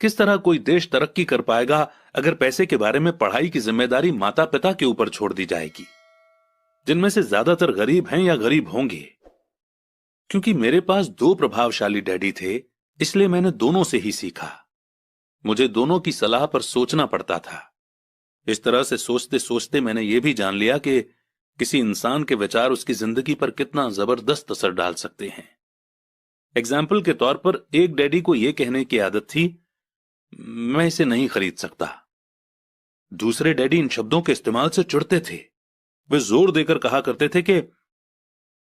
किस तरह कोई देश तरक्की कर पाएगा अगर पैसे के बारे में पढ़ाई की जिम्मेदारी माता पिता के ऊपर छोड़ दी जाएगी, जिनमें से ज्यादातर गरीब हैं या गरीब होंगे। क्योंकि मेरे पास दो प्रभावशाली डैडी थे, इसलिए मैंने दोनों से ही सीखा। मुझे दोनों की सलाह पर सोचना पड़ता था। इस तरह से सोचते सोचते मैंने यह भी जान लिया कि किसी इंसान के विचार उसकी जिंदगी पर कितना जबरदस्त असर डाल सकते हैं। एग्जाम्पल के तौर पर एक डैडी को यह कहने की आदत थी, मैं इसे नहीं खरीद सकता। दूसरे डैडी इन शब्दों के इस्तेमाल से चिढ़ते थे। वे जोर देकर कहा करते थे कि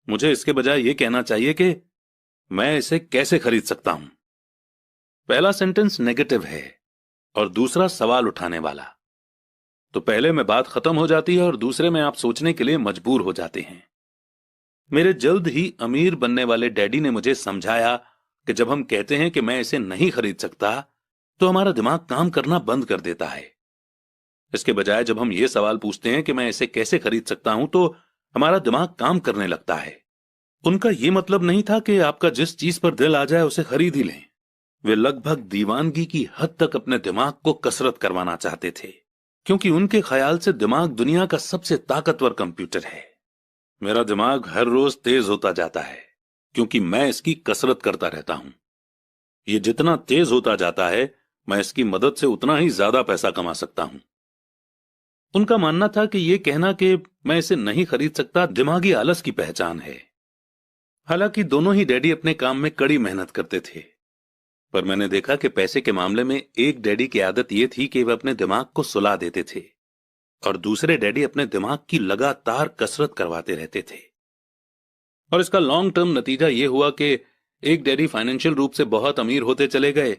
मुझे इसके बजाय यह कहना चाहिए कि मैं इसे कैसे खरीद सकता हूं। पहला सेंटेंस नेगेटिव है और दूसरा सवाल उठाने वाला। तो पहले में बात खत्म हो जाती है और दूसरे में आप सोचने के लिए मजबूर हो जाते हैं। मेरे जल्द ही अमीर बनने वाले डैडी ने मुझे समझाया कि जब हम कहते हैं कि मैं इसे नहीं खरीद सकता, तो हमारा दिमाग काम करना बंद कर देता है। इसके बजाय जब हम ये सवाल पूछते हैं कि मैं इसे कैसे खरीद सकता हूं, तो हमारा दिमाग काम करने लगता है। उनका यह मतलब नहीं था कि आपका जिस चीज पर दिल आ जाए उसे खरीद ही लें। वे लगभग दीवानगी की हद तक अपने दिमाग को कसरत करवाना चाहते थे, क्योंकि उनके ख्याल से दिमाग दुनिया का सबसे ताकतवर कंप्यूटर है। मेरा दिमाग हर रोज तेज होता जाता है क्योंकि मैं इसकी कसरत करता रहता हूं। यह जितना तेज होता जाता है, मैं इसकी मदद से उतना ही ज्यादा पैसा कमा सकता हूं। उनका मानना था कि यह कहना कि मैं इसे नहीं खरीद सकता दिमागी आलस की पहचान है। हालांकि दोनों ही डैडी अपने काम में कड़ी मेहनत करते थे, पर मैंने देखा कि पैसे के मामले में एक डैडी की आदत यह थी कि वह अपने दिमाग को सुला देते थे और दूसरे डैडी अपने दिमाग की लगातार कसरत करवाते रहते थे। और इसका लॉन्ग टर्म नतीजा यह हुआ कि एक डैडी फाइनेंशियल रूप से बहुत अमीर होते चले गए,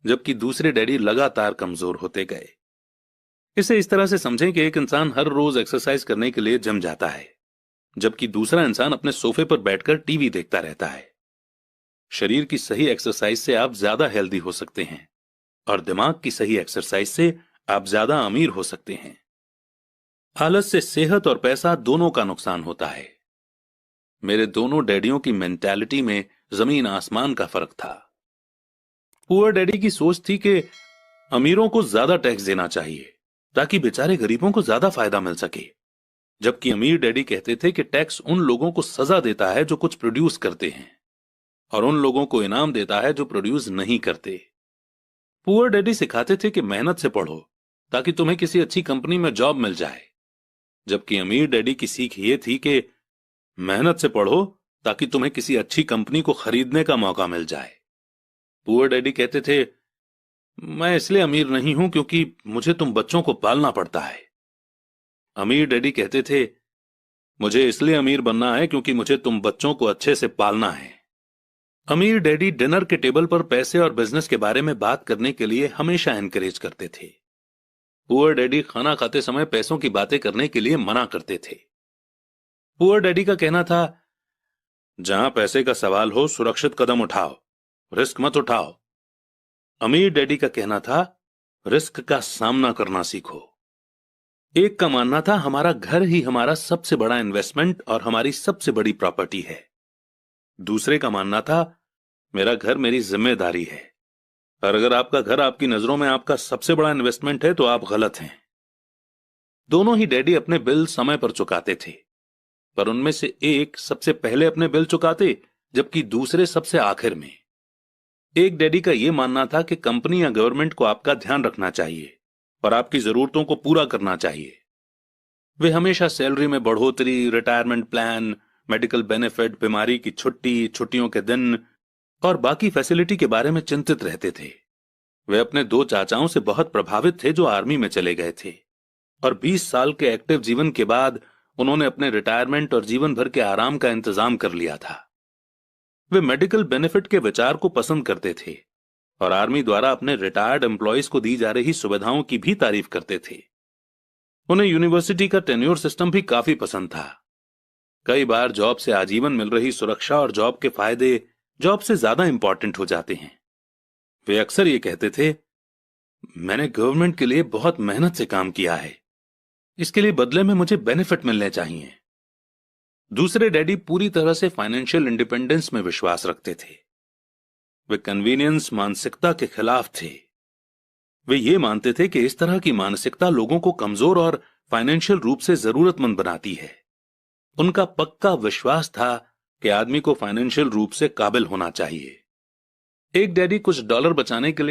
जबकि दूसरे डैडी लगातार कमजोर होते गए। इसे इस तरह से समझें कि एक इंसान हर रोज एक्सरसाइज करने के लिए जिम जाता है, जबकि दूसरा इंसान अपने सोफे पर बैठकर टीवी देखता रहता है। शरीर की सही एक्सरसाइज से आप ज्यादा हेल्दी हो सकते हैं और दिमाग की सही एक्सरसाइज से आप ज्यादा अमीर हो सकते हैं। आलस से सेहत और पैसा दोनों का नुकसान होता है। मेरे दोनों डैडियों की मेंटालिटी में जमीन आसमान का फर्क था। पुअर डैडी की सोच थी कि अमीरों को ज्यादा टैक्स देना चाहिए ताकि बेचारे गरीबों को ज्यादा फायदा मिल सके, जबकि अमीर डैडी कहते थे कि टैक्स उन लोगों को सजा देता है जो कुछ प्रोड्यूस करते हैं और उन लोगों को इनाम देता है जो प्रोड्यूस नहीं करते। पुअर डैडी सिखाते थे कि मेहनत से पढ़ो ताकि तुम्हें किसी अच्छी कंपनी में जॉब मिल जाए, जबकि अमीर डैडी की सीख ये थी कि मेहनत से पढ़ो ताकि तुम्हें किसी अच्छी कंपनी को खरीदने का मौका मिल जाए। पुअर डैडी कहते थे, मैं इसलिए अमीर नहीं हूं क्योंकि मुझे तुम बच्चों को पालना पड़ता है। अमीर डैडी कहते थे, मुझे इसलिए अमीर बनना है क्योंकि मुझे तुम बच्चों को अच्छे से पालना है। अमीर डैडी डिनर के टेबल पर पैसे और बिजनेस के बारे में बात करने के लिए हमेशा एनकरेज करते थे। पुअर डैडी खाना खाते समय पैसों की बातें करने के लिए मना करते थे। पुअर डैडी का कहना था, जहां पैसे का सवाल हो सुरक्षित कदम उठाओ, रिस्क मत उठाओ। अमीर डैडी का कहना था, रिस्क का सामना करना सीखो। एक का मानना था, हमारा घर ही हमारा सबसे बड़ा इन्वेस्टमेंट और हमारी सबसे बड़ी प्रॉपर्टी है। दूसरे का मानना था, मेरा घर मेरी जिम्मेदारी है, और अगर आपका घर आपकी नजरों में आपका सबसे बड़ा इन्वेस्टमेंट है तो आप गलत हैं। दोनों ही डैडी अपने बिल समय पर चुकाते थे, पर उनमें से एक सबसे पहले अपने बिल चुकाते जबकि दूसरे सबसे आखिर में। एक डैडी का यह मानना था कि कंपनी या गवर्नमेंट को आपका ध्यान रखना चाहिए और आपकी जरूरतों को पूरा करना चाहिए। वे हमेशा सैलरी में बढ़ोतरी, रिटायरमेंट प्लान, मेडिकल बेनिफिट, बीमारी की छुट्टी, छुट्टियों के दिन और बाकी फैसिलिटी के बारे में चिंतित रहते थे। वे अपने दो चाचाओं से बहुत प्रभावित थे जो आर्मी में चले गए थे, और 20 साल के एक्टिव जीवन के बाद उन्होंने अपने रिटायरमेंट और जीवन भर के आराम का इंतजाम कर लिया था। वे मेडिकल बेनिफिट के विचार को पसंद करते थे और आर्मी द्वारा अपने रिटायर्ड एम्प्लॉयज को दी जा रही सुविधाओं की भी तारीफ करते थे। उन्हें यूनिवर्सिटी का टेन्योर सिस्टम भी काफी पसंद था। कई बार जॉब से आजीवन मिल रही सुरक्षा और जॉब के फायदे जॉब से ज्यादा इंपॉर्टेंट हो जाते हैं। वे अक्सर ये कहते थे, मैंने गवर्नमेंट के लिए बहुत मेहनत से काम किया है, इसके लिए बदले में मुझे बेनिफिट मिलने चाहिए। दूसरे डैडी पूरी तरह से फाइनेंशियल इंडिपेंडेंस में विश्वास रखते थे। वे कन्वीनियंस मानसिकता के खिलाफ थे वे ये मानते थे कि इस तरह की मानसिकता लोगों को कमजोर और फाइनेंशियल रूप से जरूरतमंद बनाती है। उनका पक्का विश्वास था कि आदमी को फाइनेंशियल रूप से काबिल होना चाहिए। एक डैडी कुछ डॉलर बचाने के लिए